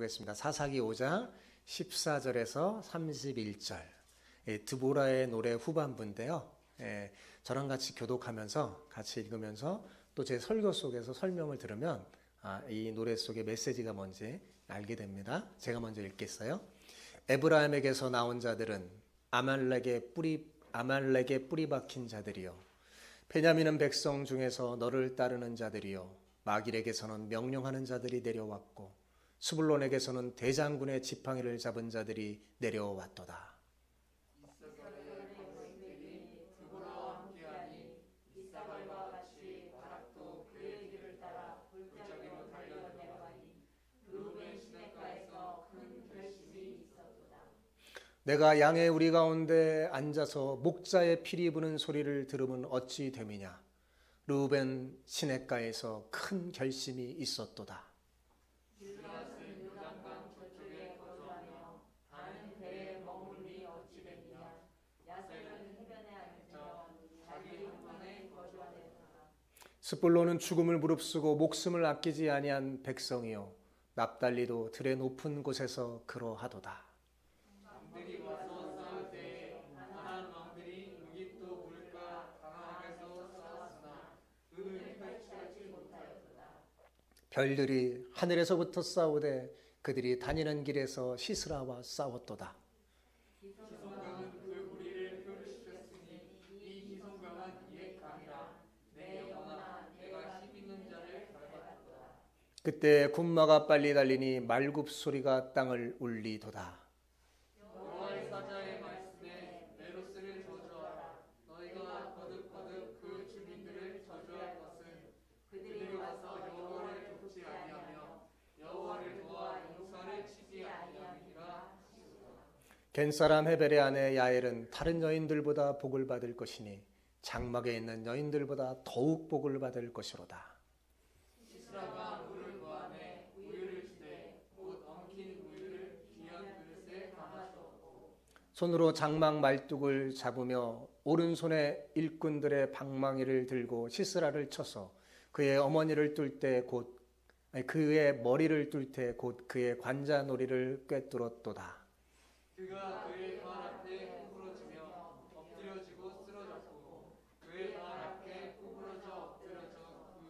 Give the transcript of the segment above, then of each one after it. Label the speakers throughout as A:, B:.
A: 보겠습니다. 사사기 5장 14절에서 31절. 드보라의 노래 후반부인데요. 저랑 같이 교독하면서 같이 읽으면서 또 제 설교 속에서 설명을 들으면 이 노래 속의 메시지가 뭔지 알게 됩니다. 제가 먼저 읽겠어요. 에브라임에게서 나온 자들은 아말렉의 뿌리 박힌 자들이요, 베냐민은 백성 중에서 너를 따르는 자들이요, 마길에게서는 명령하는 자들이 내려왔고 스불론에게서는 대장군의 지팡이를 잡은 자들이 내려왔도다. 내가 양의 우리 가운데 앉아서 목자의 피리 부는 소리를 들으면 어찌 됨이냐. 르우벤 시냇가에서 큰 결심이 있었도다. 스불론은 죽음을 무릅쓰고 목숨을 아끼지 아니한 백성이요, 납달리도 들의 높은 곳에서 그러하도다. 별들이 하늘에서부터 싸우되 그들이 다니는 길에서 시스라와 싸웠도다. 그때 군마가 빨리 달리니 말굽 소리가 땅을 울리도다.
B: 여호와의 사자의 말씀에 메로스를 저주하라. 너희가 거듭거듭 그 주민들을 저주할 것은 그들이 와서 여호와를 돕지 아니하며 여호와를 도와 용사를 치지 아니함이라 하시도다.
A: 겐사람 헤벨의 아내 야엘은 다른 여인들보다 복을 받을 것이니 장막에 있는 여인들보다 더욱 복을 받을 것이로다.
B: 시스라가 물을 구하매 우유를 주되 곧 엉킨 우유를 귀한 그릇에 담아 주었고
A: 손으로 장막 말뚝을 잡으며 오른손에 일꾼들의 방망이를 들고 시스라를 쳐서 그의 어머니를 뚫 때 곧 그의 머리를 뚫 때 곧 그의 관자놀이를 꿰뚫었도다.
B: 그가 그의 발 앞에 구부러지며 엎드려지고 쓰러졌고 그의 발 앞에 구부러져 엎드려져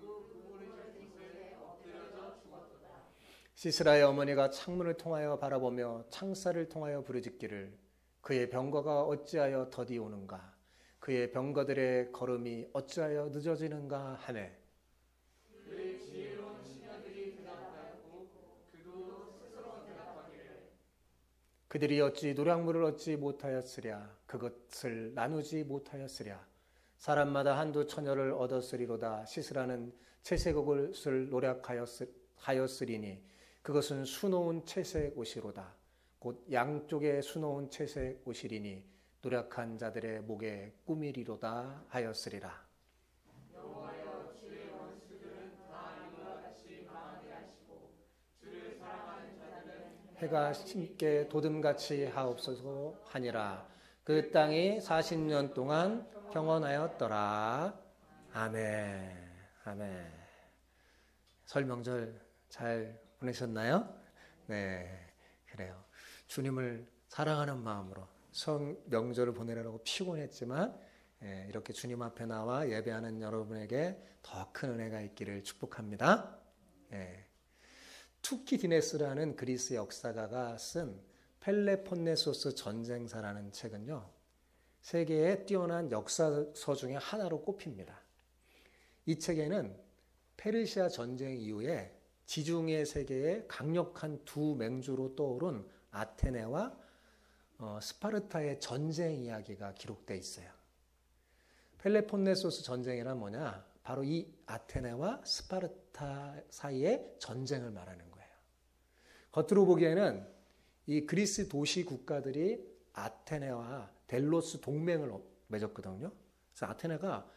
B: 그 구부러질 곳에 엎드려져 죽었도다.
A: 시스라의 어머니가 창문을 통하여 바라보며 창살을 통하여 부르짖기를 그의 병거가 어찌하여 더디 오는가, 그의 병거들의 걸음이 어찌하여 늦어지는가 하네.
B: 그의 지혜로운 시녀들이 대답하였고 그도 스스로 대답하기를
A: 그들이 어찌 노략물을 얻지 못하였으랴, 그것을 나누지 못하였으랴. 사람마다 한두 처녀를 얻었으리로다. 시스라는 채색 옷을 노략하였으리니 그것은 수놓은 채색 옷이로다. 곧 양쪽에 수놓은 채색 옷이리니 노략한 자들의 목에 꾸미리로다 하였으리라.
B: 여호와여, 주의 원수들은 다 이와 같이 망하게 하시고 주를 사랑하는 자들은
A: 해가 심게 도듬같이 하옵소서 하니라. 그 땅이 40년 동안 평온하였더라. 아멘. 아멘. 설 명절 잘 보내셨나요? 네, 그래요. 주님을 사랑하는 마음으로 설 명절을 보내려고 피곤했지만 이렇게 주님 앞에 나와 예배하는 여러분에게 더 큰 은혜가 있기를 축복합니다. 투키디네스라는 그리스 역사가가 쓴 펠레폰네소스 전쟁사라는 책은요, 세계의 뛰어난 역사서 중에 하나로 꼽힙니다. 이 책에는 페르시아 전쟁 이후에 지중해 세계의 강력한 두 맹주로 떠오른 아테네와 스파르타의 전쟁 이야기가 기록되어 있어요. 펠레폰네소스 전쟁이란 뭐냐? 바로 이 아테네와 스파르타 사이의 전쟁을 말하는 거예요. 겉으로 보기에는 이 그리스 도시 국가들이 아테네와 델로스 동맹을 맺었거든요. 그래서 아테네가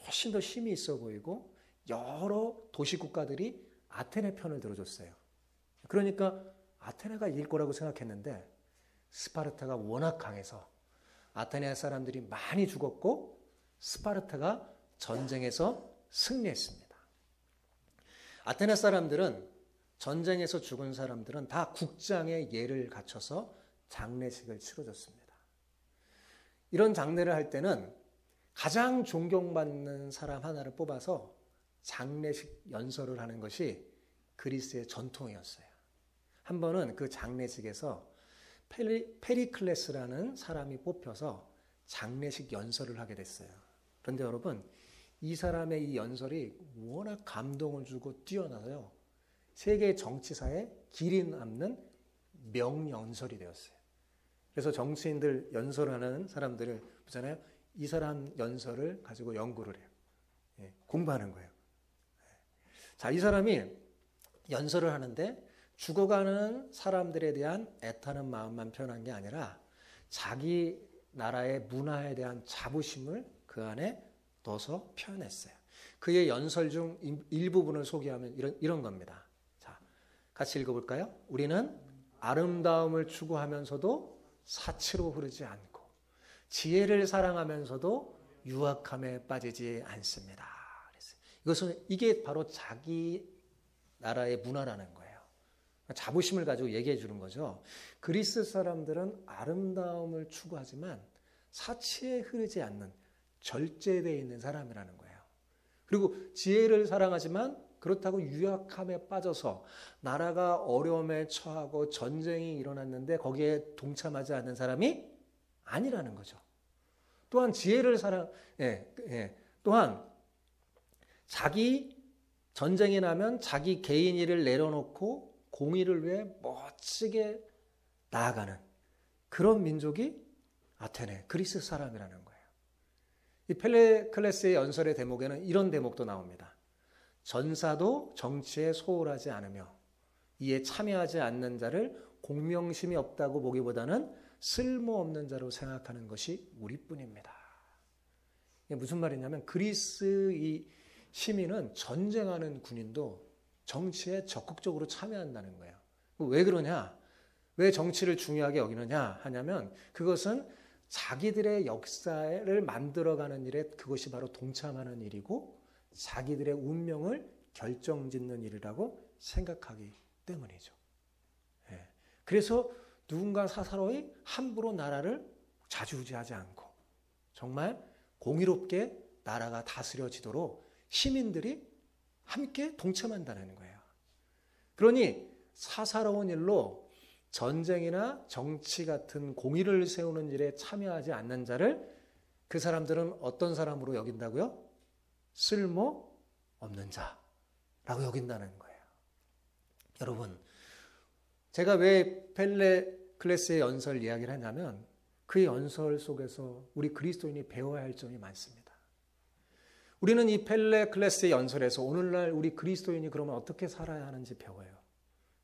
A: 훨씬 더 힘이 있어 보이고 여러 도시 국가들이 아테네 편을 들어줬어요. 그러니까 아테네가 이길 거라고 생각했는데 스파르타가 워낙 강해서 아테네 사람들이 많이 죽었고 스파르타가 전쟁에서 승리했습니다. 아테네 사람들은 전쟁에서 죽은 사람들은 다 국장의 예를 갖춰서 장례식을 치러줬습니다. 이런 장례를 할 때는 가장 존경받는 사람 하나를 뽑아서 장례식 연설을 하는 것이 그리스의 전통이었어요. 한 번은 그 장례식에서 페리클레스라는 사람이 뽑혀서 장례식 연설을 하게 됐어요. 그런데 여러분, 이 사람의 이 연설이 워낙 감동을 주고 뛰어나서요. 세계 정치사에 길이 남는 명연설이 되었어요. 그래서 정치인들 연설하는 사람들을 보잖아요. 이 사람 연설을 가지고 연구를 해요. 공부하는 거예요. 자, 이 사람이 연설을 하는데 죽어가는 사람들에 대한 애타는 마음만 표현한 게 아니라 자기 나라의 문화에 대한 자부심을 그 안에 넣어서 표현했어요. 그의 연설 중 일부분을 소개하면 이런 겁니다. 자, 같이 읽어볼까요? 우리는 아름다움을 추구하면서도 사치로 흐르지 않고 지혜를 사랑하면서도 유약함에 빠지지 않습니다. 이게 바로 자기 나라의 문화라는 거예요. 자부심을 가지고 얘기해 주는 거죠. 그리스 사람들은 아름다움을 추구하지만 사치에 흐르지 않는 절제되어 있는 사람이라는 거예요. 그리고 지혜를 사랑하지만 그렇다고 유약함에 빠져서 나라가 어려움에 처하고 전쟁이 일어났는데 거기에 동참하지 않는 사람이 아니라는 거죠. 또한 지혜를 또한 자기 전쟁이 나면 자기 개인의를 내려놓고 공의를 위해 멋지게 나아가는 그런 민족이 아테네, 그리스 사람이라는 거예요. 이 펠레클레스의 연설의 대목에는 이런 대목도 나옵니다. 전사도 정치에 소홀하지 않으며 이에 참여하지 않는 자를 공명심이 없다고 보기보다는 쓸모없는 자로 생각하는 것이 우리뿐입니다. 이게 무슨 말이냐면 그리스 이 시민은 전쟁하는 군인도 정치에 적극적으로 참여한다는 거예요. 왜 그러냐? 왜 정치를 중요하게 여기느냐 하냐면 그것은 자기들의 역사를 만들어가는 일에 그것이 바로 동참하는 일이고 자기들의 운명을 결정짓는 일이라고 생각하기 때문이죠. 그래서 누군가 사사로이 함부로 나라를 좌지우지하지 않고 정말 공의롭게 나라가 다스려지도록 시민들이 함께 동참한다는 거예요. 그러니 사사로운 일로 전쟁이나 정치 같은 공의를 세우는 일에 참여하지 않는 자를 그 사람들은 어떤 사람으로 여긴다고요? 쓸모 없는 자라고 여긴다는 거예요. 여러분, 제가 왜 펠레클레스의 연설 이야기를 하냐면 그 연설 속에서 우리 그리스도인이 배워야 할 점이 많습니다. 우리는 이 펠레클레스의 연설에서 오늘날 우리 그리스도인이 그러면 어떻게 살아야 하는지 배워요.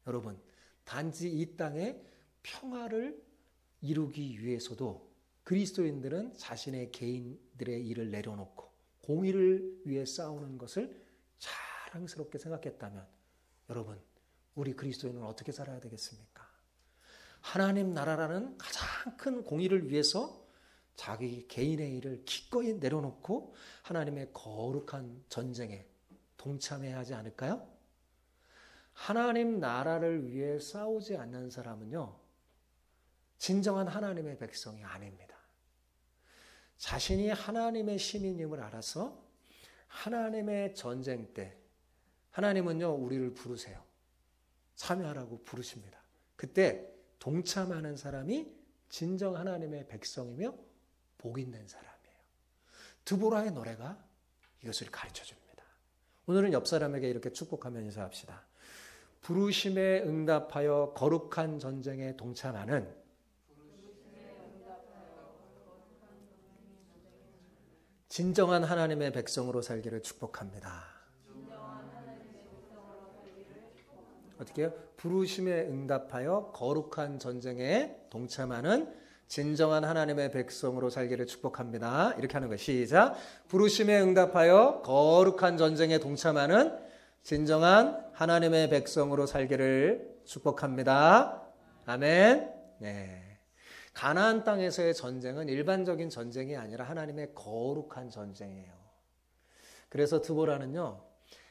A: 여러분, 단지 이 땅에 평화를 이루기 위해서도 그리스도인들은 자신의 개인들의 일을 내려놓고 공의를 위해 싸우는 것을 자랑스럽게 생각했다면 여러분, 우리 그리스도인은 어떻게 살아야 되겠습니까? 하나님 나라라는 가장 큰 공의를 위해서 자기 개인의 일을 기꺼이 내려놓고 하나님의 거룩한 전쟁에 동참해야 하지 않을까요? 하나님 나라를 위해 싸우지 않는 사람은요, 진정한 하나님의 백성이 아닙니다. 자신이 하나님의 시민임을 알아서 하나님의 전쟁 때 하나님은요, 우리를 부르세요. 참여하라고 부르십니다. 그때 동참하는 사람이 진정 하나님의 백성이며 복 있는 사람이에요. 드보라의 노래가 이것을 가르쳐 줍니다. 오늘은 옆 사람에게 이렇게 축복하며 인사합시다. 부르심에 응답하여 거룩한 전쟁에 동참하는 진정한 하나님의 백성으로 살기를 축복합니다. 어떻게 해요? 부르심에 응답하여 거룩한 전쟁에 동참하는 진정한 하나님의 백성으로 살기를 축복합니다. 이렇게 하는 거예요. 시작. 부르심에 응답하여 거룩한 전쟁에 동참하는 진정한 하나님의 백성으로 살기를 축복합니다. 아멘. 네. 가나안 땅에서의 전쟁은 일반적인 전쟁이 아니라 하나님의 거룩한 전쟁이에요. 그래서 드보라는요,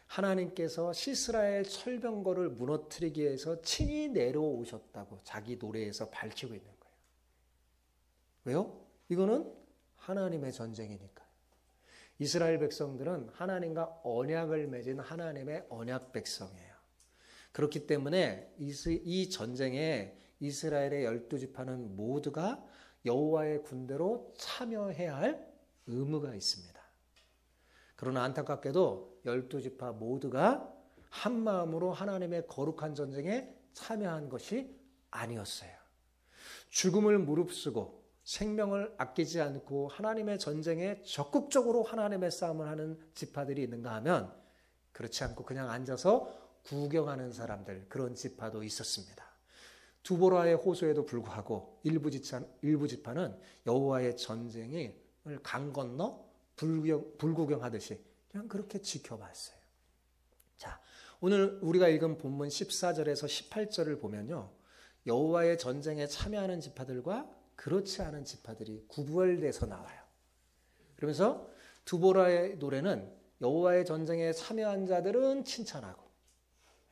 A: 하나님께서 시스라의 철병거를 무너뜨리기 위해서 친히 내려오셨다고 자기 노래에서 밝히고 있는 거예요. 왜요? 이거는 하나님의 전쟁이니까. 이스라엘 백성들은 하나님과 언약을 맺은 하나님의 언약 백성이에요. 그렇기 때문에 이 전쟁에 이스라엘의 12지파는 모두가 여호와의 군대로 참여해야 할 의무가 있습니다. 그러나 안타깝게도 12지파 모두가 한 마음으로 하나님의 거룩한 전쟁에 참여한 것이 아니었어요. 죽음을 무릅쓰고 생명을 아끼지 않고 하나님의 전쟁에 적극적으로 하나님의 싸움을 하는 지파들이 있는가 하면 그렇지 않고 그냥 앉아서 구경하는 사람들, 그런 지파도 있었습니다. 두보라의 호소에도 불구하고 일부 지파는 여호와의 전쟁을 강 건너 불구경하듯이 그냥 그렇게 지켜봤어요. 자, 오늘 우리가 읽은 본문 14절에서 18절을 보면요, 여호와의 전쟁에 참여하는 지파들과 그렇지 않은 지파들이 구별돼서 나와요. 그러면서 두보라의 노래는 여호와의 전쟁에 참여한 자들은 칭찬하고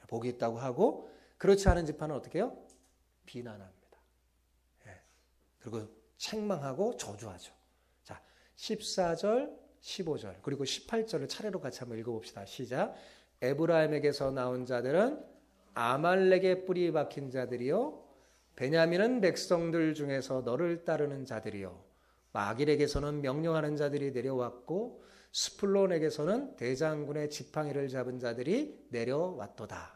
A: 복이 있다고 하고, 그렇지 않은 지파는 어떻게 해요? 비난합니다. 예. 그리고 책망하고 저주하죠. 자, 14절, 15절, 그리고 18절을 차례로 같이 한번 읽어봅시다. 시작. 에브라임에게서 나온 자들은 아말렉의 뿌리 박힌 자들이요, 베냐민은 백성들 중에서 너를 따르는 자들이요, 마길에게서는 명령하는 자들이 내려왔고 스풀론에게서는 대장군의 지팡이를 잡은 자들이 내려왔도다.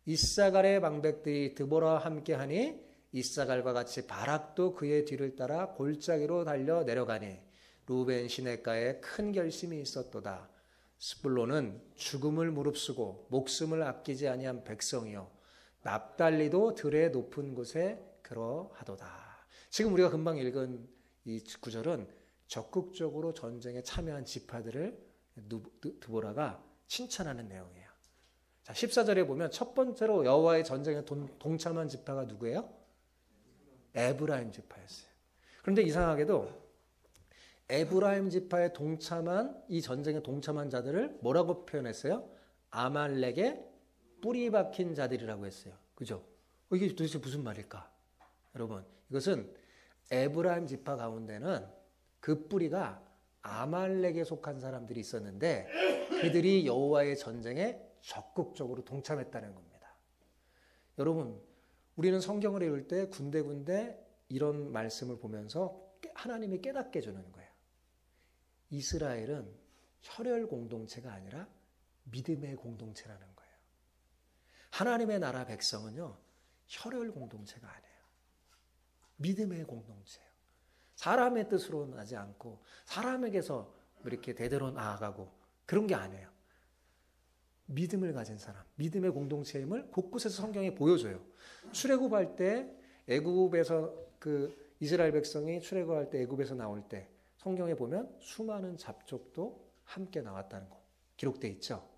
A: 이사갈의 방백들이 드보라와 함께하니 이사갈과 같이 바락도 그의 뒤를 따라 골짜기로 달려 내려가니 루벤 시냇가에 큰 결심이 있었도다. 스불론은 죽음을 무릅쓰고 목숨을 아끼지 아니한 백성이요, 납달리도 들의 높은 곳에 그러하도다. 지금 우리가 금방 읽은 이 구절은 적극적으로 전쟁에 참여한 지파들을 드보라가 칭찬하는 내용이에요. 자, 14절에 보면 첫 번째로 여호와의 전쟁에 동참한 지파가 누구예요? 에브라임 지파였어요. 그런데 이상하게도 에브라임 지파에 동참한, 이 전쟁에 동참한 자들을 뭐라고 표현했어요? 아말렉의 뿌리 박힌 자들이라고 했어요. 그죠? 이게 도대체 무슨 말일까? 여러분, 이것은 에브라임 지파 가운데는 그 뿌리가 아말렉에 속한 사람들이 있었는데 그들이 여호와의 전쟁에 적극적으로 동참했다는 겁니다. 여러분, 우리는 성경을 읽을 때 군데군데 이런 말씀을 보면서 하나님이 깨닫게 해주는 거예요. 이스라엘은 혈혈 공동체가 아니라 믿음의 공동체라는 거예요. 하나님의 나라 백성은요, 혈혈 공동체가 아니에요. 믿음의 공동체예요. 사람의 뜻으로 나지 않고 사람에게서 이렇게 대대로 나아가고 그런 게 아니에요. 믿음을 가진 사람, 믿음의 공동체임을 곳곳에서 성경에 보여줘요. 출애굽할 때 애굽에서 이스라엘 백성이 출애굽할 때 애굽에서 나올 때 성경에 보면 수많은 잡족도 함께 나왔다는 거 기록돼 있죠.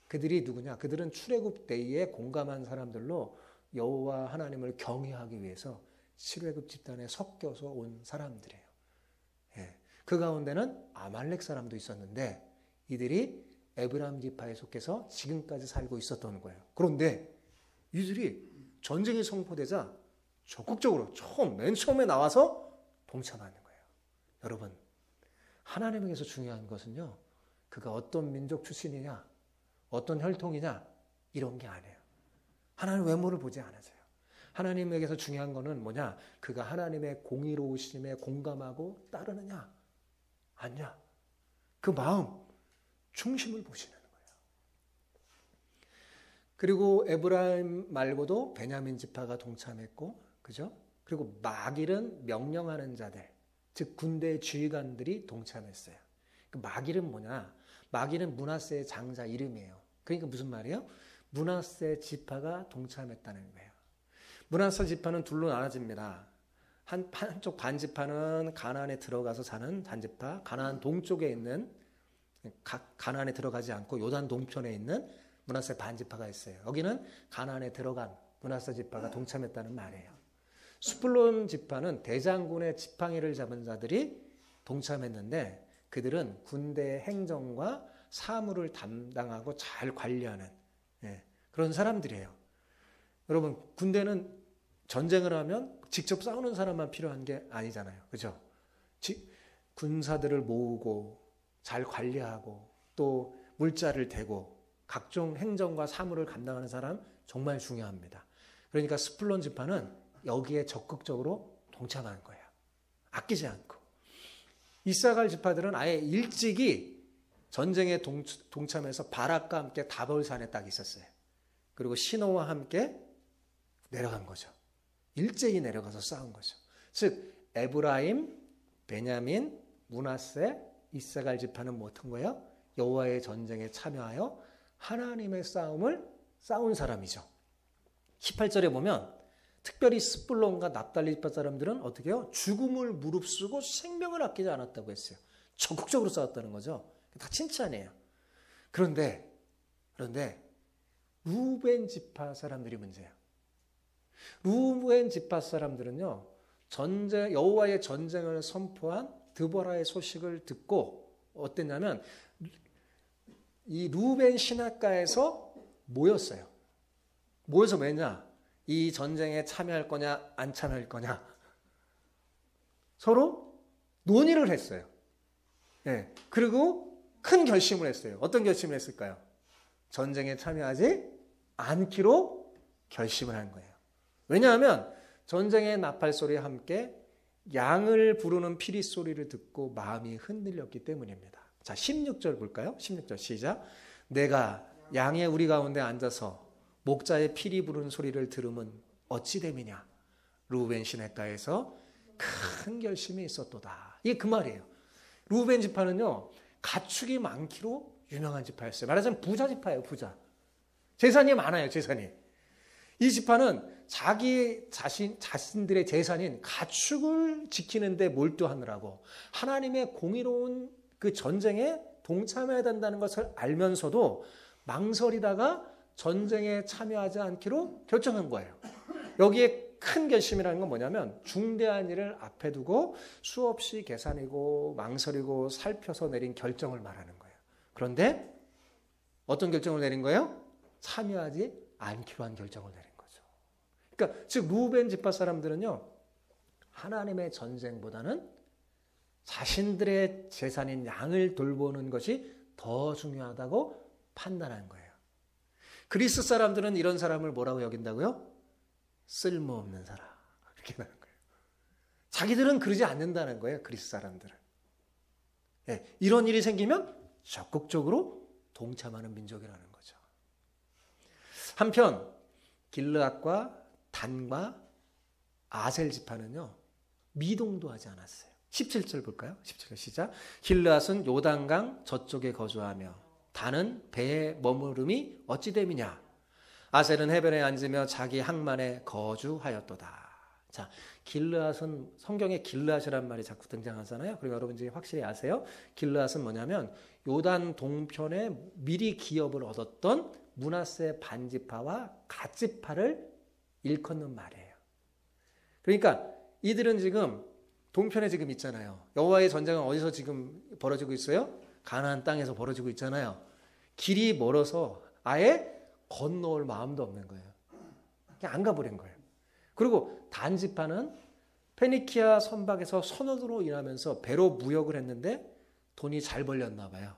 A: 그들이 누구냐? 그들은 출애굽 때에 공감한 사람들로 여호와 하나님을 경외하기 위해서 출애굽 집단에 섞여서 온 사람들이에요. 예. 그 가운데는 아말렉 사람도 있었는데 이들이 에브라임 지파에 속해서 지금까지 살고 있었던 거예요. 그런데 이들이 전쟁이 선포되자 적극적으로 맨 처음에 나와서 동참하는 거예요. 여러분, 하나님에게서 중요한 것은요, 그가 어떤 민족 출신이냐, 어떤 혈통이냐, 이런 게 아니에요. 하나님 외모를 보지 않으세요. 하나님에게서 중요한 거는 뭐냐? 그가 하나님의 공의로우심에 공감하고 따르느냐, 아니냐. 그 마음, 중심을 보시는 거예요. 그리고 에브라임 말고도 베냐민 지파가 동참했고, 그죠? 그리고 마길은 명령하는 자들, 즉 군대 지휘관들이 동참했어요. 그 마길은 뭐냐? 마길은 므낫세의 장자 이름이에요. 그러니까 무슨 말이에요? 므낫세 지파가 동참했다는 거예요. 므낫세 지파는 둘로 나눠집니다. 한쪽 반지파는 가나안에 들어가서 사는 반지파, 가나안 동쪽에 있는, 가나안에 들어가지 않고 요단 동편에 있는 므낫세 반지파가 있어요. 여기는 가나안에 들어간 므낫세 지파가 동참했다는 말이에요. 스불론 지파는 대장군의 지팡이를 잡은 자들이 동참했는데 그들은 군대의 행정과 사물을 담당하고 잘 관리하는 그런 사람들이에요. 여러분, 군대는 전쟁을 하면 직접 싸우는 사람만 필요한 게 아니잖아요. 그죠? 군사들을 모으고 잘 관리하고 또 물자를 대고 각종 행정과 사물을 감당하는 사람 정말 중요합니다. 그러니까 스불론 지파는 여기에 적극적으로 동참한 거예요. 아끼지 않고. 이사갈 지파들은 아예 일찍이 전쟁에 동참해서 바락과 함께 다볼산에 딱 있었어요. 그리고 신호와 함께 내려간 거죠. 일제히 내려가서 싸운 거죠. 즉 에브라임, 베냐민, 므낫세, 이사갈 지파는 어떤 거예요? 여호와의 전쟁에 참여하여 하나님의 싸움을 싸운 사람이죠. 18절에 보면 특별히 스불론과 납달리 지파 사람들은 어떻게 해요? 죽음을 무릅쓰고 생명을 아끼지 않았다고 했어요. 적극적으로 싸웠다는 거죠. 다 칭찬이에요. 그런데 루벤 지파 사람들이 문제예요. 루벤 지파 사람들은요, 여호와의 전쟁을 선포한 드보라의 소식을 듣고 어땠냐면 이 루벤 시냇가에서 모였어요. 모여서 왜냐? 이 전쟁에 참여할 거냐 안 참여할 거냐 서로 논의를 했어요. 그리고 큰 결심을 했어요. 어떤 결심을 했을까요? 전쟁에 참여하지 않기로 결심을 한 거예요. 왜냐하면 전쟁의 나팔 소리와 함께 양을 부르는 피리 소리를 듣고 마음이 흔들렸기 때문입니다. 자, 16절 볼까요? 16절 시작. 내가 양의 우리 가운데 앉아서 목자의 피리 부르는 소리를 들으면 어찌 됨이냐. 루벤 시냇가에서 큰 결심이 있었도다. 이게 그 말이에요. 루벤 지파는요, 가축이 많기로 유명한 지파였어요. 말하자면 부자 지파예요. 부자. 재산이 많아요. 재산이. 이 지파는 자신들의 재산인 가축을 지키는 데 몰두하느라고 하나님의 공의로운 그 전쟁에 동참해야 된다는 것을 알면서도 망설이다가 전쟁에 참여하지 않기로 결정한 거예요. 여기에 큰 결심이라는 건 뭐냐면 중대한 일을 앞에 두고 수없이 계산이고 망설이고 살펴서 내린 결정을 말하는 거예요. 그런데 어떤 결정을 내린 거예요? 참여하지 않기로 한 결정을 내린 거죠. 그러니까 즉 루벤 지파 사람들은요, 하나님의 전쟁보다는 자신들의 재산인 양을 돌보는 것이 더 중요하다고 판단한 거예요. 그리스 사람들은 이런 사람을 뭐라고 여긴다고요? 쓸모없는 사람. 이렇게 말하는 거예요. 자기들은 그러지 않는다는 거예요. 그리스 사람들은. 이런 일이 생기면 적극적으로 동참하는 민족이라는 거죠. 한편 길르앗과 단과 아셀 지파는요, 미동도 하지 않았어요. 17절 볼까요? 17절 시작. 길르앗은 요단강 저쪽에 거주하며 단은 배에 머무름이 어찌 됨이냐. 아셀은 해변에 앉으며 자기 항만에 거주하였도다. 자, 길르앗은 성경에 길르앗이란 말이 자꾸 등장하잖아요. 그리고 여러분 이제 확실히 아세요? 길르앗은 뭐냐면 요단 동편에 미리 기업을 얻었던 므낫세 반지파와 갓지파를 일컫는 말이에요. 그러니까 이들은 지금 동편에 지금 있잖아요. 여호와의 전쟁은 어디서 지금 벌어지고 있어요? 가나안 땅에서 벌어지고 있잖아요. 길이 멀어서 아예 건너올 마음도 없는 거예요. 그냥 안 가버린 거예요. 그리고 단지파는 페니키아 선박에서 선원으로 일하면서 배로 무역을 했는데 돈이 잘 벌렸나 봐요.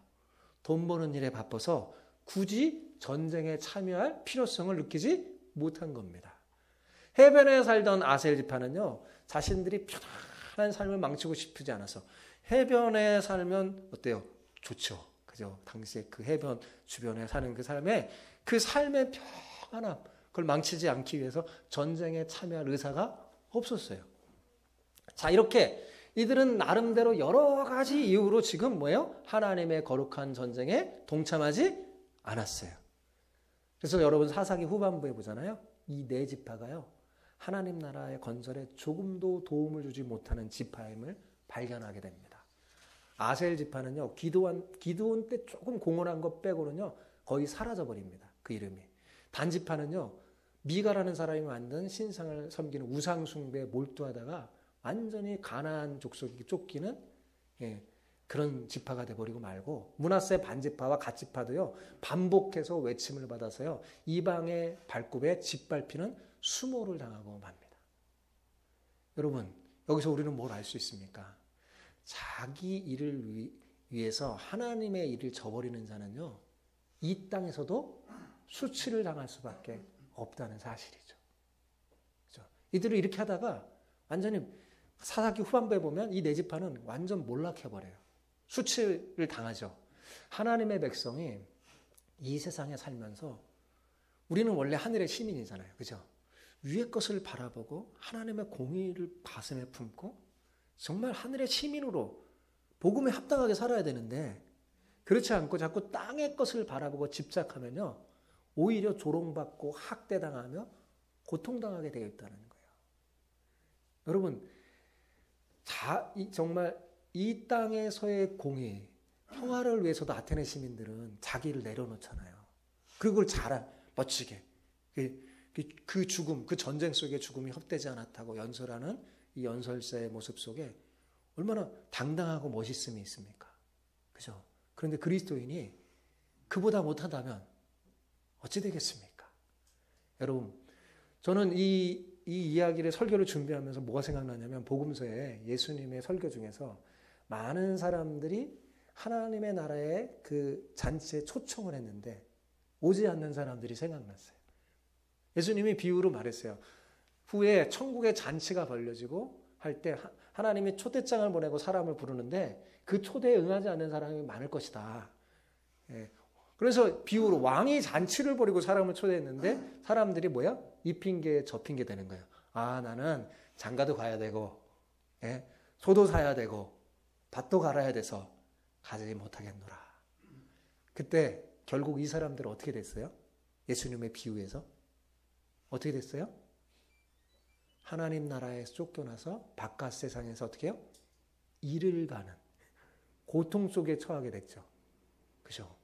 A: 돈 버는 일에 바빠서 굳이 전쟁에 참여할 필요성을 느끼지 못한 겁니다. 해변에 살던 아셀 지파는요, 자신들이 편안한 삶을 망치고 싶지 않아서 해변에 살면 어때요? 좋죠. 그죠? 당시에 그 해변 주변에 사는 그 삶의 평안함, 그걸 망치지 않기 위해서 전쟁에 참여할 의사가 없었어요. 자, 이렇게 이들은 나름대로 여러 가지 이유로 지금 뭐예요? 하나님의 거룩한 전쟁에 동참하지 않았어요. 그래서 여러분 사사기 후반부에 보잖아요. 이 네 지파가요, 하나님 나라의 건설에 조금도 도움을 주지 못하는 지파임을 발견하게 됩니다. 아셀 지파는요, 기드온 때 조금 공헌한 것 빼고는요, 거의 사라져버립니다. 그 이름이. 단 지파는요, 미가라는 사람이 만든 신상을 섬기는 우상 숭배에 몰두하다가 완전히 가나안 족속이 쫓기는 그런 지파가 돼버리고 말고 므낫세 반지파와 갓지파도요 반복해서 외침을 받아서요 이방의 발굽에 짓밟히는 수모를 당하고 맙니다. 여러분 여기서 우리는 뭘 알 수 있습니까? 자기 일을 위해서 하나님의 일을 저버리는 자는요 이 땅에서도 수치를 당할 수밖에 없다는 사실이죠. 그렇죠? 이들을 이렇게 하다가 완전히 사사기 후반부에 보면 이 네 지파는 완전 몰락해버려요. 수치를 당하죠. 하나님의 백성이 이 세상에 살면서 우리는 원래 하늘의 시민이잖아요. 그죠? 위의 것을 바라보고 하나님의 공의를 가슴에 품고 정말 하늘의 시민으로 복음에 합당하게 살아야 되는데 그렇지 않고 자꾸 땅의 것을 바라보고 집착하면요 오히려 조롱받고 학대당하며 고통당하게 되어 있다는 거예요. 여러분 정말 이 땅에서의 공의 평화를 위해서도 아테네 시민들은 자기를 내려놓잖아요. 그걸 잘 멋지게 그 죽음, 그 전쟁 속의 죽음이 헛되지 않았다고 연설하는 이 연설자의 모습 속에 얼마나 당당하고 멋있음이 있습니까? 그죠? 그런데 그리스도인이 그보다 못한다면 어찌 되겠습니까? 여러분, 저는 이 이야기를 설교를 준비하면서 뭐가 생각나냐면 복음서에 예수님의 설교 중에서 많은 사람들이 하나님의 나라의 그 잔치에 초청을 했는데 오지 않는 사람들이 생각났어요. 예수님이 비유로 말했어요. 후에 천국의 잔치가 벌려지고 할 때 하나님이 초대장을 보내고 사람을 부르는데 그 초대에 응하지 않는 사람이 많을 것이다. 그래서 비유로 왕이 잔치를 벌이고 사람을 초대했는데 사람들이 뭐야? 이 핑계 저 핑계 되는 거예요. 아 나는 장가도 가야 되고 소도 사야 되고 밭도 갈아야 돼서 가지 못하겠노라. 그때 결국 이 사람들은 어떻게 됐어요? 예수님의 비유에서 어떻게 됐어요? 하나님 나라에서 쫓겨나서 바깥 세상에서 어떻게 해요? 일을 가는 고통 속에 처하게 됐죠. 그죠?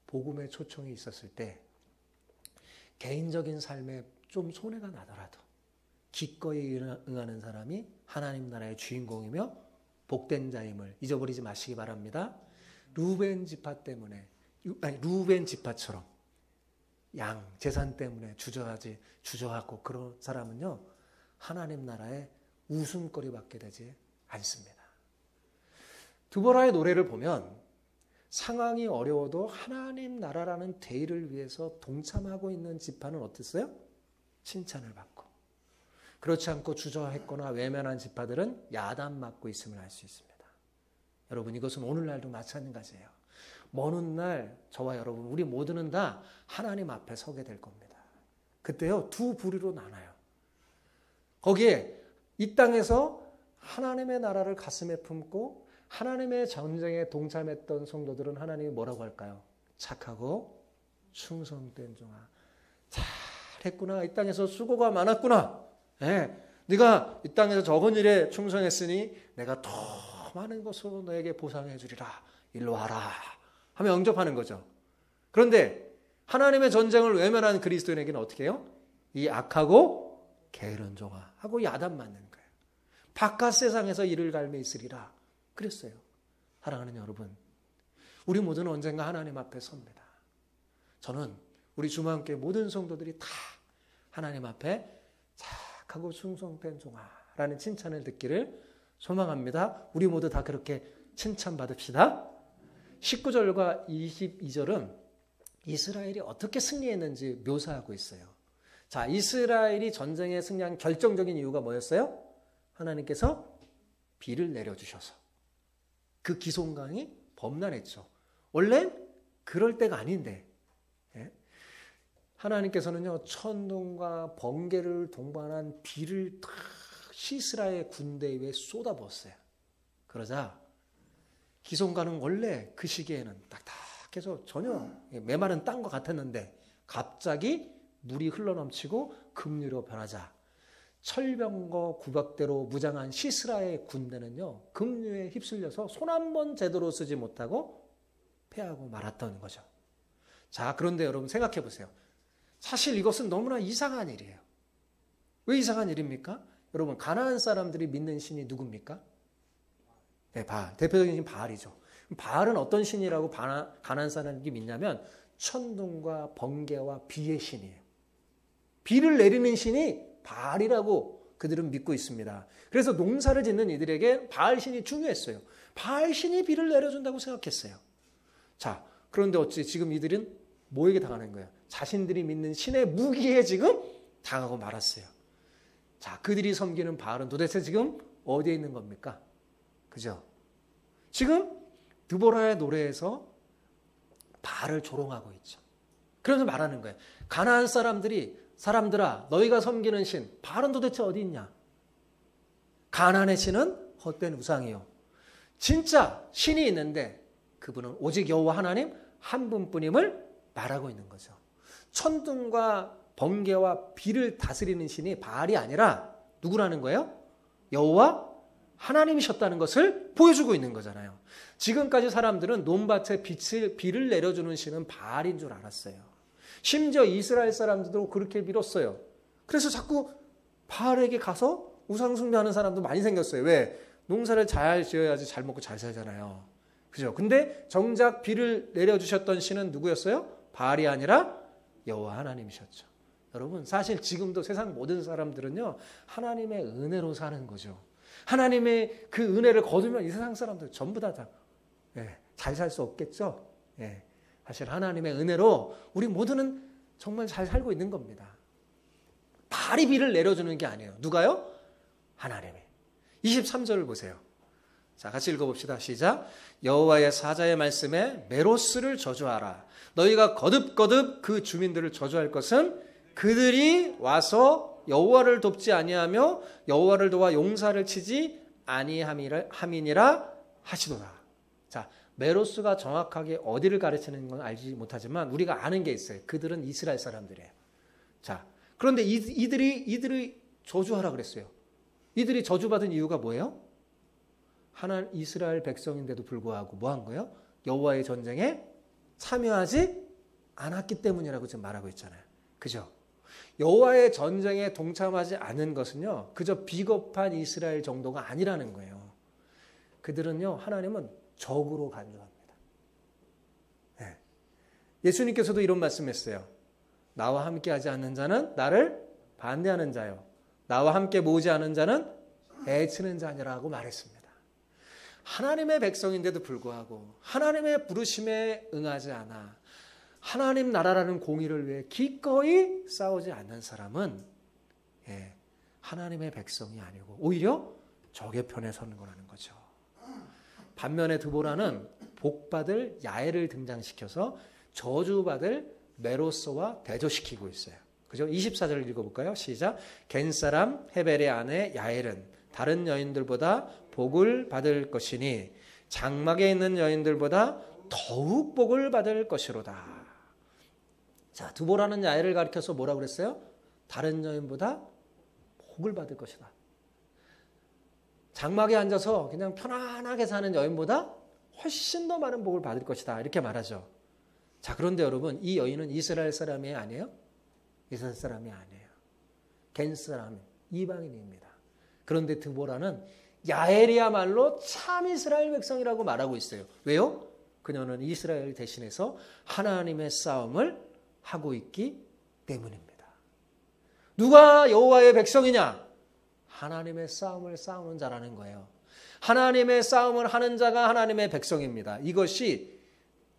A: 복음의 초청이 있었을 때 개인적인 삶에 좀 손해가 나더라도 기꺼이 응하는 사람이 하나님 나라의 주인공이며 복된 자임을 잊어버리지 마시기 바랍니다. 루벤 지파처럼 양 재산 때문에 주저하고 그런 사람은요 하나님 나라의 웃음거리 받게 되지 않습니다. 드보라의 노래를 보면 상황이 어려워도 하나님 나라라는 대의를 위해서 동참하고 있는 지파는 어땠어요? 칭찬을 받고. 그렇지 않고 주저했거나 외면한 지파들은 야단맞고 있음을 알 수 있습니다. 여러분 이것은 오늘날도 마찬가지예요. 먼 훗날 저와 여러분 우리 모두는 다 하나님 앞에 서게 될 겁니다. 그때요 두 부류로 나눠요. 거기에 이 땅에서 하나님의 나라를 가슴에 품고 하나님의 전쟁에 동참했던 성도들은 하나님이 뭐라고 할까요? 착하고 충성된 종아. 잘했구나. 이 땅에서 수고가 많았구나. 네가 이 땅에서 적은 일에 충성했으니 내가 더 많은 것으로 너에게 보상해 주리라. 일로 와라. 하며 영접하는 거죠. 그런데 하나님의 전쟁을 외면한 그리스도인에게는 어떻게 해요? 이 악하고 게으른 종아 하고 야단 맞는 거예요. 바깥 세상에서 이를 갈매 있으리라. 그랬어요. 사랑하는 여러분, 우리 모두는 언젠가 하나님 앞에 섭니다. 저는 우리 주마함교회 모든 성도들이 다 하나님 앞에 착하고 충성된 종아라는 칭찬을 듣기를 소망합니다. 우리 모두 다 그렇게 칭찬받읍시다. 19절과 22절은 이스라엘이 어떻게 승리했는지 묘사하고 있어요. 자, 이스라엘이 전쟁에 승리한 결정적인 이유가 뭐였어요? 하나님께서 비를 내려주셔서 그 기송강이 범람했죠. 원래 그럴 때가 아닌데 하나님께서는요 천둥과 번개를 동반한 비를 탁 이스라엘 군대 위에 쏟아부었어요. 그러자 기송강은 원래 그 시기에는 딱딱해서 전혀 메마른 땅과 같았는데 갑자기 물이 흘러넘치고 급류로 변하자 철병거 구박대로 무장한 시스라의 군대는요 급류에 휩쓸려서 손 한 번 제대로 쓰지 못하고 패하고 말았던 거죠. 자, 그런데 여러분 생각해 보세요. 사실 이것은 너무나 이상한 일이에요. 왜 이상한 일입니까? 여러분 가나안 사람들이 믿는 신이 누굽니까? 네, 바알. 대표적인 신 바알이죠. 바알은 어떤 신이라고 가나안 사람들이 믿냐면 천둥과 번개와 비의 신이에요. 비를 내리는 신이 바알이라고 그들은 믿고 있습니다. 그래서 농사를 짓는 이들에게 바알 신이 중요했어요. 바알 신이 비를 내려준다고 생각했어요. 자, 그런데 어찌 지금 이들은 뭐에게 당하는 거예요? 자신들이 믿는 신의 무기에 지금 당하고 말았어요. 자, 그들이 섬기는 바알은 도대체 지금 어디에 있는 겁니까? 그죠? 지금 드보라의 노래에서 바알을 조롱하고 있죠. 그래서 말하는 거예요. 가나안 사람들아 너희가 섬기는 신 바알은 도대체 어디 있냐? 가나안의 신은 헛된 우상이요. 진짜 신이 있는데 그분은 오직 여호와 하나님 한 분뿐임을 말하고 있는 거죠. 천둥과 번개와 비를 다스리는 신이 바알이 아니라 누구라는 거예요? 여호와 하나님이셨다는 것을 보여주고 있는 거잖아요. 지금까지 사람들은 논밭에 비를 내려주는 신은 바알인 줄 알았어요. 심지어 이스라엘 사람들도 그렇게 믿었어요. 그래서 자꾸 바알에게 가서 우상 숭배하는 사람도 많이 생겼어요. 왜? 농사를 잘 지어야지 잘 먹고 잘 살잖아요. 그죠? 근데 정작 비를 내려주셨던 신은 누구였어요? 바알이 아니라 여호와 하나님이셨죠. 여러분, 사실 지금도 세상 모든 사람들은요, 하나님의 은혜로 사는 거죠. 하나님의 그 은혜를 거두면 이 세상 사람들 전부 다 잘 살 수 없겠죠. 사실 하나님의 은혜로 우리 모두는 정말 잘 살고 있는 겁니다. 바알이 비를 내려주는 게 아니에요. 누가요? 하나님이. 23절을 보세요. 자, 같이 읽어봅시다. 시작. 여호와의 사자의 말씀에 메로스를 저주하라. 너희가 거듭거듭 그 주민들을 저주할 것은 그들이 와서 여호와를 돕지 아니하며 여호와를 도와 용사를 치지 아니함이니라 하시도다. 자, 메로스가 정확하게 어디를 가르치는 건 알지 못하지만 우리가 아는 게 있어요. 그들은 이스라엘 사람들이에요. 자, 그런데 이들이 저주하라 그랬어요. 이들이 저주받은 이유가 뭐예요? 이스라엘 백성인데도 불구하고 뭐 한 거예요? 여호와의 전쟁에 참여하지 않았기 때문이라고 지금 말하고 있잖아요. 그죠? 여호와의 전쟁에 동참하지 않은 것은요, 그저 비겁한 이스라엘 정도가 아니라는 거예요. 그들은요, 하나님은 적으로 간주합니다. 네. 예수님께서도 이런 말씀했어요. 나와 함께 하지 않는 자는 나를 반대하는 자요. 나와 함께 모으지 않은 자는 애치는 자니라고 말했습니다. 하나님의 백성인데도 불구하고 하나님의 부르심에 응하지 않아 하나님 나라라는 공의를 위해 기꺼이 싸우지 않는 사람은 하나님의 백성이 아니고 오히려 적의 편에 서는 거라는 거죠. 반면에 드보라는 복받을 야엘을 등장시켜서 저주받을 메로스와 대조시키고 있어요. 그죠? 24절을 읽어볼까요? 시작. 겐사람 헤벨의 아내 야엘은 다른 여인들보다 복을 받을 것이니 장막에 있는 여인들보다 더욱 복을 받을 것이로다. 자, 드보라는 야엘을 가리켜서 뭐라고 그랬어요? 다른 여인보다 복을 받을 것이다. 장막에 앉아서 그냥 편안하게 사는 여인보다 훨씬 더 많은 복을 받을 것이다. 이렇게 말하죠. 자, 그런데 여러분, 이 여인은 이스라엘 사람이 아니에요? 이스라엘 사람이 아니에요. 겐 사람, 이방인입니다. 그런데 드보라는 야엘이야말로 참 이스라엘 백성이라고 말하고 있어요. 왜요? 그녀는 이스라엘 대신해서 하나님의 싸움을 하고 있기 때문입니다. 누가 여호와의 백성이냐? 하나님의 싸움을 싸우는 자라는 거예요. 하나님의 싸움을 하는 자가 하나님의 백성입니다. 이것이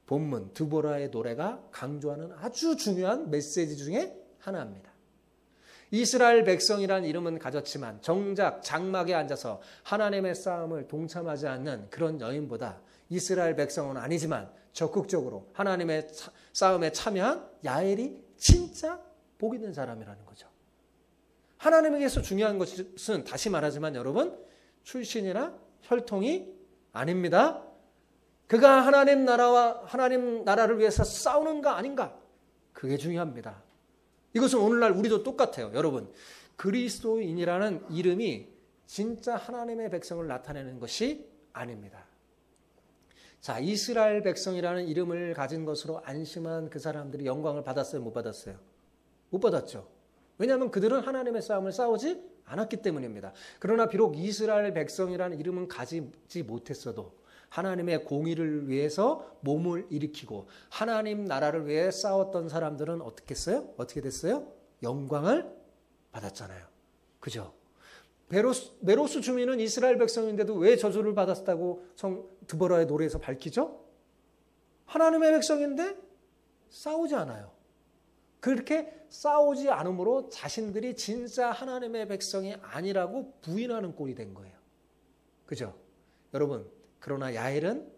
A: 본문 드보라의 노래가 강조하는 아주 중요한 메시지 중에 하나입니다. 이스라엘 백성이란 이름은 가졌지만 정작 장막에 앉아서 하나님의 싸움을 동참하지 않는 그런 여인보다 이스라엘 백성은 아니지만 적극적으로 하나님의 싸움에 참여한 야엘이 진짜 복 있는 사람이라는 거죠. 하나님에게서 중요한 것은 다시 말하지만 여러분, 출신이나 혈통이 아닙니다. 그가 하나님 나라를 위해서 싸우는가 아닌가, 그게 중요합니다. 이것은 오늘날 우리도 똑같아요. 여러분, 그리스도인이라는 이름이 진짜 하나님의 백성을 나타내는 것이 아닙니다. 자, 이스라엘 백성이라는 이름을 가진 것으로 안심한 그 사람들이 영광을 받았어요? 못 받았어요? 못 받았죠. 왜냐하면 그들은 하나님의 싸움을 싸우지 않았기 때문입니다. 그러나 비록 이스라엘 백성이라는 이름은 가지지 못했어도 하나님의 공의를 위해서 몸을 일으키고 하나님 나라를 위해 싸웠던 사람들은 어떻게 했어요? 어떻게 됐어요? 영광을 받았잖아요. 그죠? 메로스 주민은 이스라엘 백성인데도 왜 저주를 받았다고 드보라의 노래에서 밝히죠? 하나님의 백성인데 싸우지 않아요. 그렇게 싸우지 않으므로 자신들이 진짜 하나님의 백성이 아니라고 부인하는 꼴이 된 거예요. 그죠? 여러분, 그러나 야엘은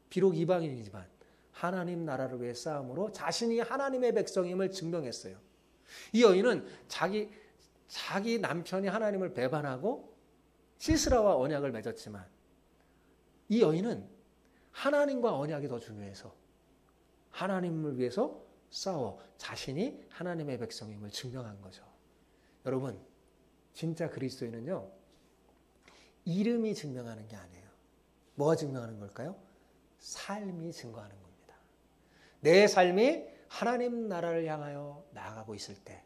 A: 비록 이방인이지만 하나님 나라를 위해 싸움으로 자신이 하나님의 백성임을 증명했어요. 이 여인은 자기 남편이 하나님을 배반하고 시스라와 언약을 맺었지만 이 여인은 하나님과 언약이 더 중요해서 하나님을 위해서 싸워 자신이 하나님의 백성임을 증명한 거죠. 여러분, 진짜 그리스도인은요, 이름이 증명하는 게 아니에요. 뭐가 증명하는 걸까요? 삶이 증거하는 겁니다. 내 삶이 하나님 나라를 향하여 나아가고 있을 때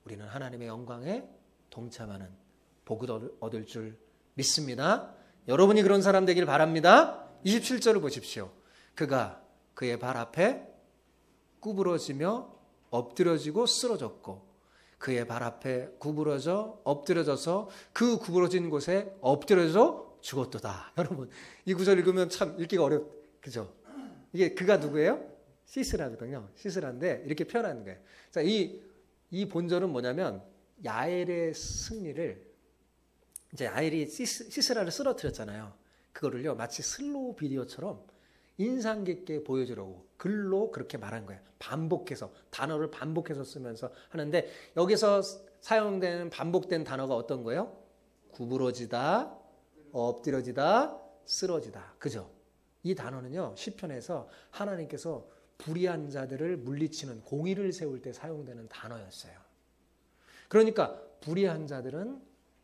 A: 우리는 하나님의 영광에 동참하는 복을 얻을 줄 믿습니다. 여러분이 그런 사람 되길 바랍니다. 27절을 보십시오. 그가 그의 발 앞에 구부러지며 엎드려지고 쓰러졌고 그의 발 앞에 구부러져 엎드려져서 그 구부러진 곳에 엎드려져 죽었도다. 여러분, 이 구절 읽으면 참 읽기가 그죠? 이게 그가 누구예요? 시스라거든요. 시스라인데 이렇게 표현하는 거예요. 자, 이 본절은 뭐냐면 야엘의 승리를 이제 야엘이 시스라를 쓰러뜨렸잖아요. 그거를요 마치 슬로우 비디오처럼 인상 깊게 보여주려고 글로 그렇게 말한 거예요. 반복해서 단어를 반복해서 쓰면서 하는데 여기서 사용되는 반복된 단어가 어떤 거예요? 구부러지다, 엎드려지다, 쓰러지다. 그죠? 이 단어는요 시편에서 하나님께서 불의한 자들을 물리치는 공의를 세울 때 사용되는 단어였어요. 그러니까 불의한 자들은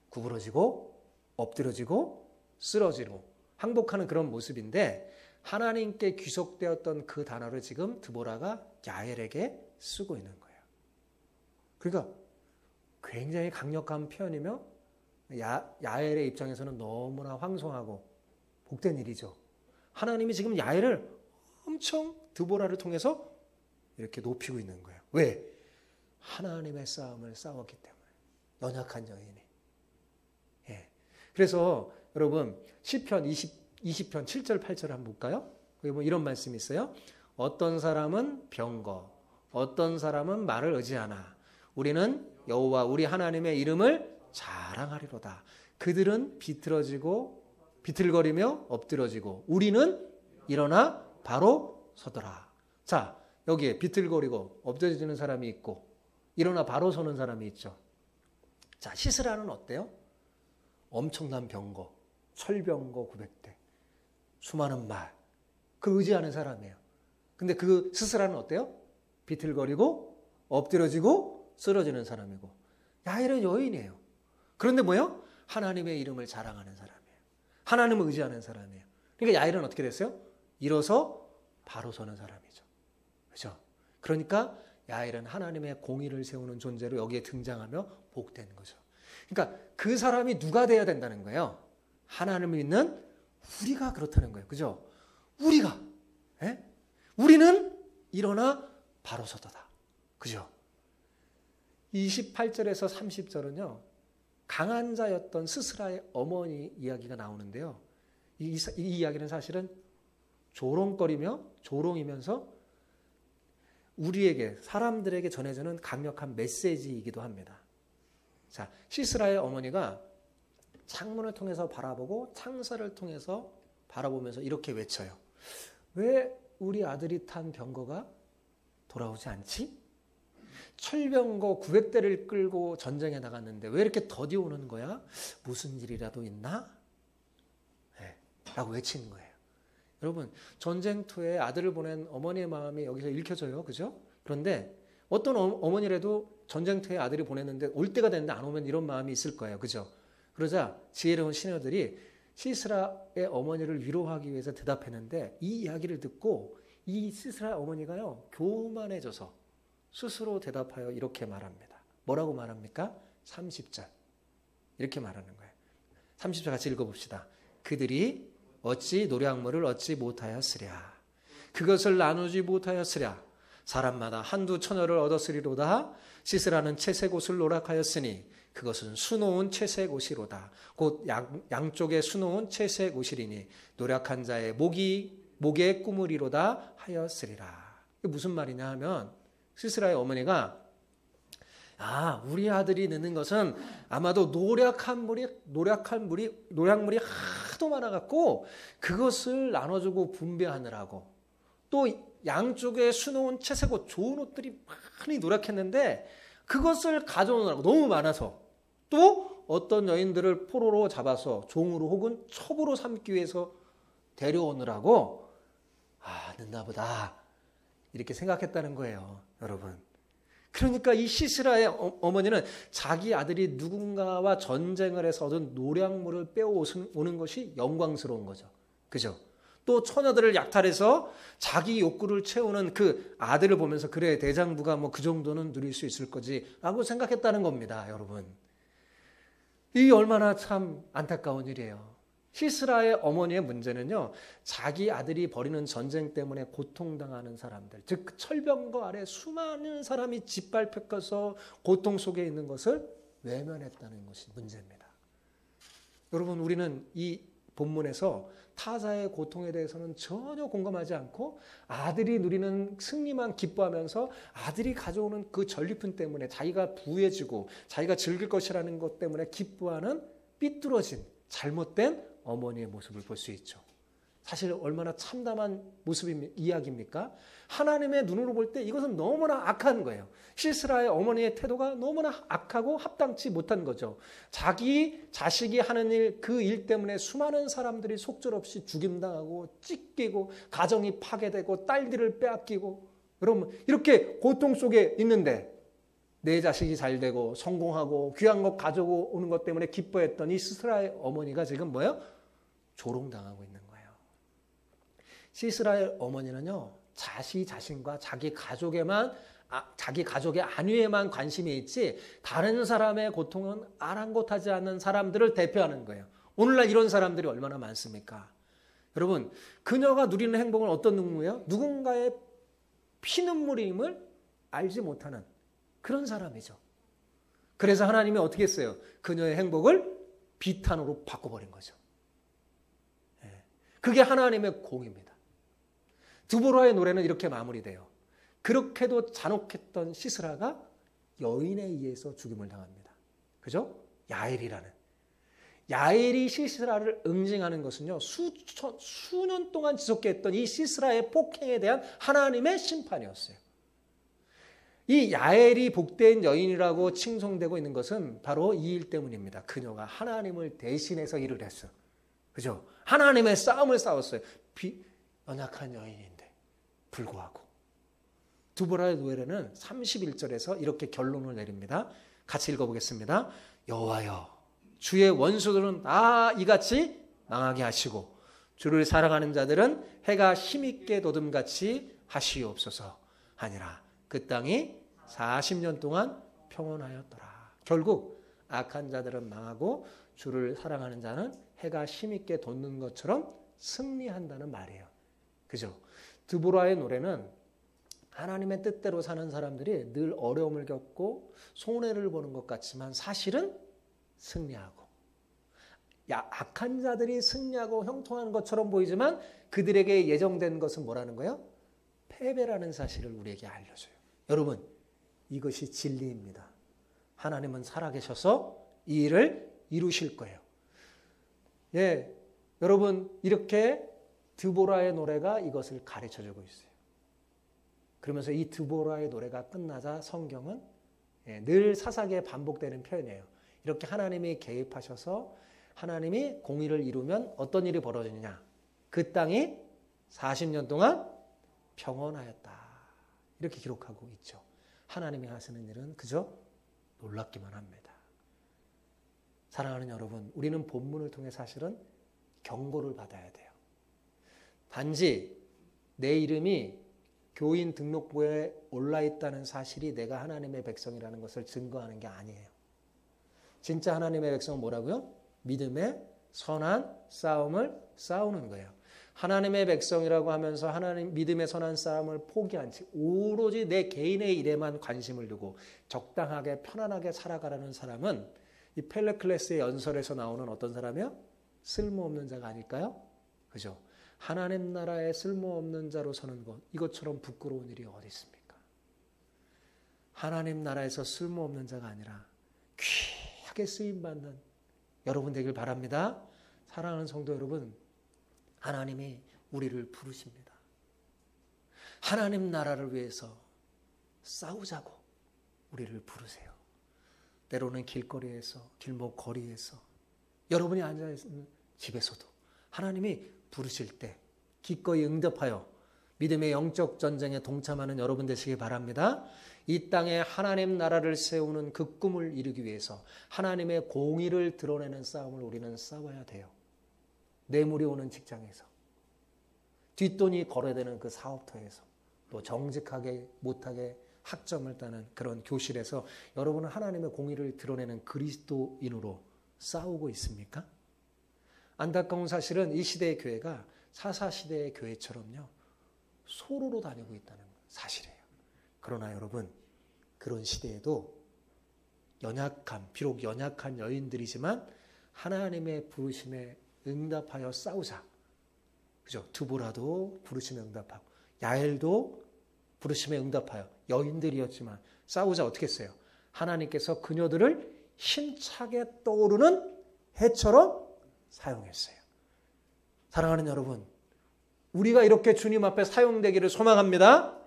A: 구부러지고 엎드려지고 쓰러지고 항복하는 그런 모습인데 하나님께 귀속되었던 그 단어를 지금 드보라가 야엘에게 쓰고 있는 거예요. 그러니까 굉장히 강력한 표현이며 야엘의 입장에서는 너무나 황송하고 복된 일이죠. 하나님이 지금 야엘을 엄청 드보라를 통해서 이렇게 높이고 있는 거예요. 왜? 하나님의 싸움을 싸웠기 때문에. 연약한 여인이. 예. 그래서 여러분 시편 20편 7절 8절 한번 볼까요? 거기 뭐 이런 말씀이 있어요. 어떤 사람은 병거, 어떤 사람은 말을 의지하나 우리는 여호와 우리 하나님의 이름을 자랑하리로다. 그들은 비틀거리며 엎드러지고 우리는 일어나 바로 서더라. 자, 여기에 비틀거리고 엎드려지는 사람이 있고 일어나 바로 서는 사람이 있죠. 자, 시스라는 어때요? 엄청난 병거, 철병거 900대, 수많은 말, 그 의지하는 사람이에요. 근데 그 시스라는 어때요? 비틀거리고 엎드려지고 쓰러지는 사람이고 야엘은 여인이에요. 그런데 뭐예요? 하나님의 이름을 자랑하는 사람이에요. 하나님을 의지하는 사람이에요. 그러니까 야엘은 어떻게 됐어요? 일어서 바로 서는 사람이죠. 그렇죠? 그러니까 야엘은 하나님의 공의를 세우는 존재로 여기에 등장하며 복된 거죠. 그러니까 그 사람이 누가 돼야 된다는 거예요? 하나님을 믿는 우리가 그렇다는 거예요. 그죠? 우리가. 예? 우리는 일어나 바로 서도다. 그죠? 28절에서 30절은요. 강한 자였던 스스라의 어머니 이야기가 나오는데요. 이 이야기는 사실은 조롱이면서 우리에게 사람들에게 전해주는 강력한 메시지이기도 합니다. 자, 시스라의 어머니가 창문을 통해서 바라보고 창살을 통해서 바라보면서 이렇게 외쳐요. 왜 우리 아들이 탄 병거가 돌아오지 않지? 철병거 900대를 끌고 전쟁에 나갔는데 왜 이렇게 더디 오는 거야? 무슨 일이라도 있나? 네, 라고 외치는 거예요. 여러분, 전쟁터에 아들을 보낸 어머니의 마음이 여기서 읽혀져요. 그죠? 그런데 어떤 어머니라도 전쟁터에 아들이 보냈는데 올 때가 됐는데 안 오면 이런 마음이 있을 거예요. 그죠? 그러자 지혜로운 시녀들이 시스라의 어머니를 위로하기 위해서 대답했는데 이 이야기를 듣고 이 시스라 어머니가요 교만해져서 스스로 대답하여 이렇게 말합니다. 뭐라고 말합니까? 30절. 이렇게 말하는 거예요. 30절 같이 읽어봅시다. 그들이 어찌 노략물을 얻지 못하였으랴. 그것을 나누지 못하였으랴. 사람마다 한두 처녀를 얻었으리로다. 씻으라는 채색 옷을 노력하였으니 그것은 수놓은 채색 옷이로다. 곧 양쪽에 수놓은 채색 옷이리니 노력한 자의 목에 꾸물이로다 하였으리라. 이게 무슨 말이냐 하면 시스라의 어머니가 우리 아들이 넣는 것은 아마도 노략물이 하도 많아갖고 그것을 나눠주고 분배하느라고, 또 양쪽에 수놓은 채색 옷, 좋은 옷들이 많이 노력했는데 그것을 가져오느라고 너무 많아서, 또 어떤 여인들을 포로로 잡아서 종으로 혹은 첩으로 삼기 위해서 데려오느라고 늦나 보다 이렇게 생각했다는 거예요, 여러분. 그러니까 이 시스라의 어머니는 자기 아들이 누군가와 전쟁을 해서 얻은 노략물을 빼오는 것이 영광스러운 거죠. 그죠? 또 처녀들을 약탈해서 자기 욕구를 채우는 그 아들을 보면서 그래, 대장부가 뭐 그 정도는 누릴 수 있을 거지라고 생각했다는 겁니다, 여러분. 이 얼마나 참 안타까운 일이에요. 시스라의 어머니의 문제는요, 자기 아들이 벌이는 전쟁 때문에 고통당하는 사람들, 즉 철병거 아래 수많은 사람이 짓밟혀서 고통 속에 있는 것을 외면했다는 것이 문제입니다. 여러분, 우리는 이 본문에서 타자의 고통에 대해서는 전혀 공감하지 않고 아들이 누리는 승리만 기뻐하면서 아들이 가져오는 그 전리품 때문에 자기가 부해지고 자기가 즐길 것이라는 것 때문에 기뻐하는 삐뚤어진 잘못된 어머니의 모습을 볼 수 있죠. 사실 얼마나 참담한 이야기입니까? 하나님의 눈으로 볼 때 이것은 너무나 악한 거예요. 시스라의 어머니의 태도가 너무나 악하고 합당치 못한 거죠. 자기 자식이 하는 일, 그 일 때문에 수많은 사람들이 속절없이 죽임당하고 찢기고 가정이 파괴되고 딸들을 빼앗기고, 여러분 이렇게 고통 속에 있는데 내 자식이 잘 되고 성공하고 귀한 것 가져오는 것 때문에 기뻐했던 이 시스라의 어머니가 지금 뭐예요? 조롱당하고 있는 거예요. 시스라의 어머니는요, 자신과 자기 가족의 안위에만 관심이 있지 다른 사람의 고통은 아랑곳하지 않는 사람들을 대표하는 거예요. 오늘날 이런 사람들이 얼마나 많습니까? 여러분, 그녀가 누리는 행복은 어떤 능무예요? 누군가의 피눈물임을 알지 못하는 그런 사람이죠. 그래서 하나님이 어떻게 했어요? 그녀의 행복을 비탄으로 바꿔버린 거죠. 그게 하나님의 공입니다. 드보라의 노래는 이렇게 마무리돼요. 그렇게도 잔혹했던 시스라가 여인에 의해서 죽임을 당합니다. 그죠? 야엘이라는. 야엘이 시스라를 응징하는 것은요, 수년 동안 지속했던 이 시스라의 폭행에 대한 하나님의 심판이었어요. 이 야엘이 복된 여인이라고 칭송되고 있는 것은 바로 이 일 때문입니다. 그녀가 하나님을 대신해서 일을 했어요. 그죠? 하나님의 싸움을 싸웠어요. 연약한 여인인데 불구하고. 드보라의 노래는 31절에서 이렇게 결론을 내립니다. 같이 읽어보겠습니다. 여호와여, 주의 원수들은 다 이같이 망하게 하시고 주를 사랑하는 자들은 해가 힘있게 돋음같이 하시옵소서 하니라. 그 땅이 40년 동안 평온하였더라. 결국 악한 자들은 망하고 주를 사랑하는 자는 해가 힘있게 돋는 것처럼 승리한다는 말이에요. 그죠? 드보라의 노래는 하나님의 뜻대로 사는 사람들이 늘 어려움을 겪고 손해를 보는 것 같지만 사실은 승리하고, 악한 자들이 승리하고 형통하는 것처럼 보이지만 그들에게 예정된 것은 뭐라는 거예요? 패배라는 사실을 우리에게 알려줘요. 여러분, 이것이 진리입니다. 하나님은 살아계셔서 이 일을 이루실 거예요. 여러분, 이렇게 드보라의 노래가 이것을 가르쳐주고 있어요. 그러면서 이 드보라의 노래가 끝나자 성경은 늘 사사기에 반복되는 표현이에요. 이렇게 하나님이 개입하셔서 하나님이 공의를 이루면 어떤 일이 벌어지느냐? 그 땅이 40년 동안 평온하였다. 이렇게 기록하고 있죠. 하나님이 하시는 일은 그저 놀랍기만 합니다. 사랑하는 여러분, 우리는 본문을 통해 사실은 경고를 받아야 돼요. 단지 내 이름이 교인 등록부에 올라 있다는 사실이 내가 하나님의 백성이라는 것을 증거하는 게 아니에요. 진짜 하나님의 백성은 뭐라고요? 믿음의 선한 싸움을 싸우는 거예요. 하나님의 백성이라고 하면서 하나님 믿음의 선한 싸움을 포기한 채 오로지 내 개인의 일에만 관심을 두고 적당하게 편안하게 살아가라는 사람은 이 펠레클레스의 연설에서 나오는 어떤 사람이요? 쓸모없는 자가 아닐까요? 그죠? 하나님 나라에 쓸모없는 자로 서는 것, 이것처럼 부끄러운 일이 어디 있습니까? 하나님 나라에서 쓸모없는 자가 아니라 귀하게 쓰임받는 여러분 되길 바랍니다. 사랑하는 성도 여러분, 하나님이 우리를 부르십니다. 하나님 나라를 위해서 싸우자고 우리를 부르세요. 때로는 길거리에서, 길목거리에서, 여러분이 앉아있는 집에서도 하나님이 부르실 때 기꺼이 응답하여 믿음의 영적 전쟁에 동참하는 여러분 되시기 바랍니다. 이 땅에 하나님 나라를 세우는 그 꿈을 이루기 위해서 하나님의 공의를 드러내는 싸움을 우리는 싸워야 돼요. 뇌물이 오는 직장에서, 뒷돈이 거래되는 그 사업터에서, 또 정직하게 못하게 학점을 따는 그런 교실에서 여러분은 하나님의 공의를 드러내는 그리스도인으로 싸우고 있습니까? 안타까운 사실은 이 시대의 교회가 사사시대의 교회처럼요, 소로로 다니고 있다는 사실이에요. 그러나 여러분, 그런 시대에도 비록 연약한 여인들이지만 하나님의 부르심에 응답하여 싸우자. 그죠? 드보라도 부르심에 응답하고, 야엘도 부르심에 응답하여 여인들이었지만 싸우자 어떻게 했어요? 하나님께서 그녀들을 힘차게 떠오르는 해처럼 사용했어요. 사랑하는 여러분, 우리가 이렇게 주님 앞에 사용되기를 소망합니다.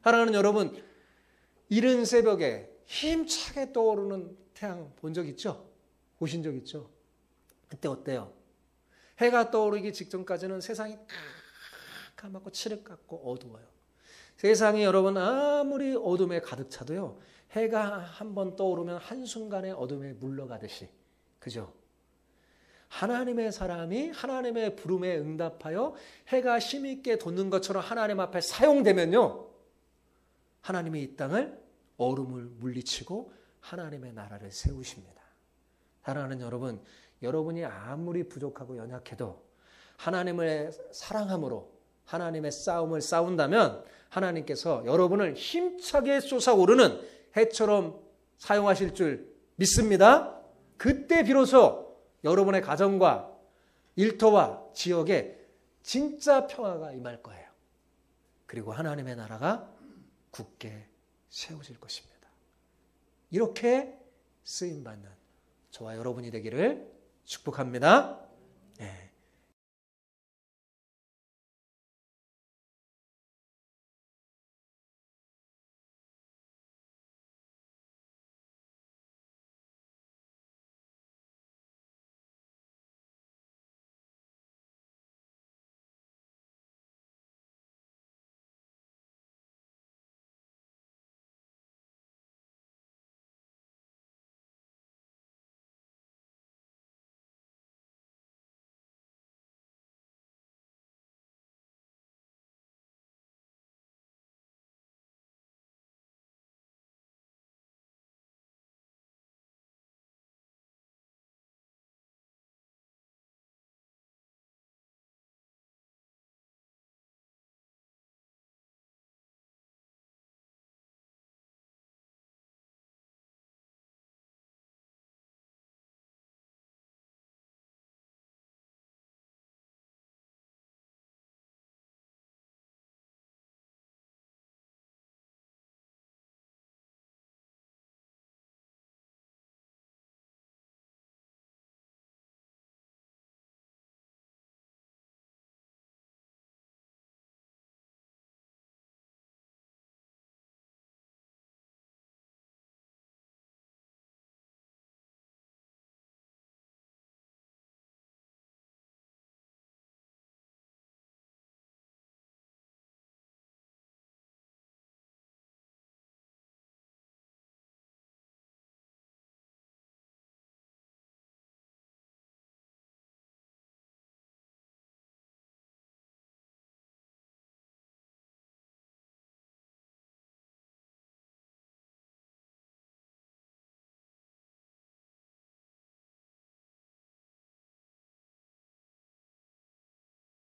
A: 사랑하는 여러분, 이른 새벽에 힘차게 떠오르는 태양 본 적 있죠? 보신 적 있죠? 그때 어때요? 해가 떠오르기 직전까지는 세상이 까맣고 칠흑같고 어두워요. 세상이 여러분 아무리 어둠에 가득 차도요, 해가 한번 떠오르면 한순간에 어둠에 물러가듯이, 그죠? 하나님의 사람이 하나님의 부름에 응답하여 해가 힘있게 돋는 것처럼 하나님 앞에 사용되면요, 하나님이 이 땅을 얼음을 물리치고 하나님의 나라를 세우십니다. 사랑하는 여러분, 여러분이 아무리 부족하고 연약해도 하나님을 사랑함으로 하나님의 싸움을 싸운다면 하나님께서 여러분을 힘차게 솟아오르는 해처럼 사용하실 줄 믿습니다. 그때 비로소 여러분의 가정과 일터와 지역에 진짜 평화가 임할 거예요. 그리고 하나님의 나라가 굳게 세워질 것입니다. 이렇게 쓰임받는 저와 여러분이 되기를 축복합니다. 네.